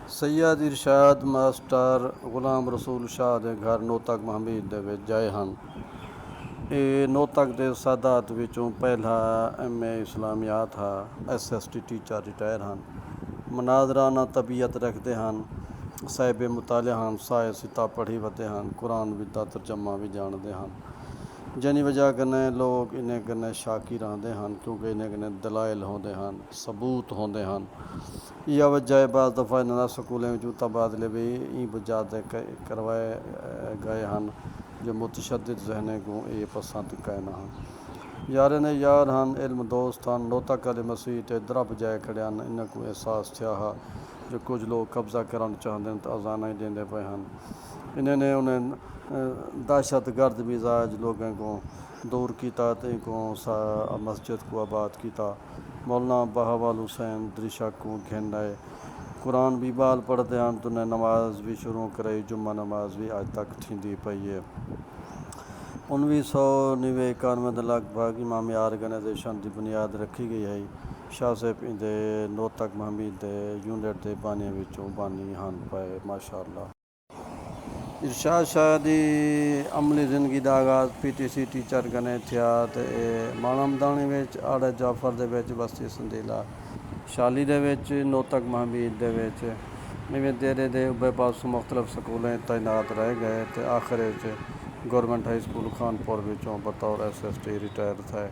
सैयद इरशाद master Ghulam Rasool Shah ਦੇ ਘਰ ਨੋਤਕ ਮਹਮੀਦ ਦੇ ਵਿੱਚ ਜਾਏ ਹਨ। ਇਹ ਨੋਤਕ ਦੇ ਸਾਦਾਤ ਵਿੱਚੋਂ ਪਹਿਲਾ MA ਇਸਲਾਮੀਆਤ ਹੈ। SST ਟੀਚਰ ਰਿਟਾਇਰ ਹਨ। ਮਨਾਜ਼ਰਾਨਾ ਤਬੀਅਤ ਰੱਖਦੇ ਹਨ। ਸਾਹਿਬ ਮੁਤਾਲਿਆ ਹਨ। ਸਾਇ ਸਿਤਾ ਪੜ੍ਹੀ ਵਤੇ ਹਨ। ਕੁਰਾਨ ਵੀ ਦਾ ਤਰਜਮਾ ਵੀ ਜਾਣਦੇ ਹਨ। जिनी वजह कन्नै लोग इन्हें कन्नै शाकिर आंदे हैं क्योंकि इन्हें कन्नै दलाइल होंदे हैं, सबूत होंदे हैं। यह वजह है बाज़ दफ़ा इन्होंने स्कूलों में तबादले भी ई बुझाते करवाए गए हैं जो मुतशद्दिद ज़हने को ये पसंद कहना हैं। यार ने यार हैं, इल्म दोस्त हैं। नोतक अल मसीह ते दरब जाए खड़े हैं। इन्हें को एहसास थिया है जो कुछ लोग कब्ज़ा करना चाहते हैं तो अजाना ही देंदे पे हैं। इन्होंने उन्हें दहशत गर्द मिजाज लोगों को दूर किया तो इनको मस्जिद को आबाद किया। मौलाना बहावल हुसैन दृशा को घेंडाए कुरान भी बाल पढ़ते हैं तो उन्हें नमाज भी शुरू कराई। जुम्मा नमाज भी आज तक थी पई है। 1991 के लगभग इमामी ऑर्गेनाइजेशन की बुनियाद रखी गई है। शाह साहब इंदे नोतक महमीद यूनिट के बानी विचों बानी हैं पाए माशाअल्लाह। इरशाद शाह की अमली जिंदगी का आगाज़ PTC टीचर कने थिया ते मालमदानी विच आड़े जाफर दे विच बस्ती संदीला शाली दे विच नोतक महमीद दे विच इवें देरे दे उबे पासों मुख्तलिफ स्कूलें तैनात रह गए तो आखिर गवर्नमेंट हाई स्कूल खानपुर विचों बतौर SST रिटायर थे।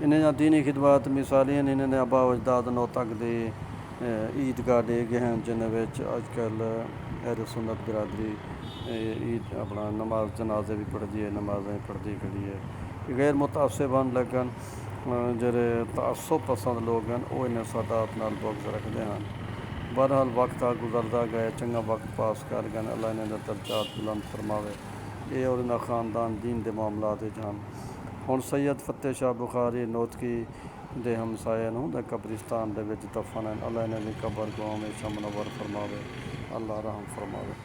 इन्हें दीनी खिदमत मिसाली इन्हें अबा अजदाद नोतक की ईदगाह दे गए हैं जिन्हें अजकल अहले सुन्नत बिरादरी ईद अपना नमाज जनाजे भी पढ़ती है, नमाजें पढ़ती खड़ी है। गैर मुतासिबान लेकिन जेरे तअस्सुब पसंद लोग हैं वो इन्हें सादात नाल बुग़्ज़ रखते हैं। बहरहाल वक्त आ गुजरता गए, चंगा वक्त पास कर गए। अल्लाह इन्हें दर्जात बुलंद फरमावे। ये और इन्हें ख़ानदान दीन के मामलात हैं। हुण सैयद फतेह शाह बुखारी नोतकी दे हमसाए दे कब्रिस्तान दे विच दफन हैं। अल्लाह इन्हें दी कब्र को हमेशा मुनव्वर फरमावे। अल्लाह रहम फरमावे।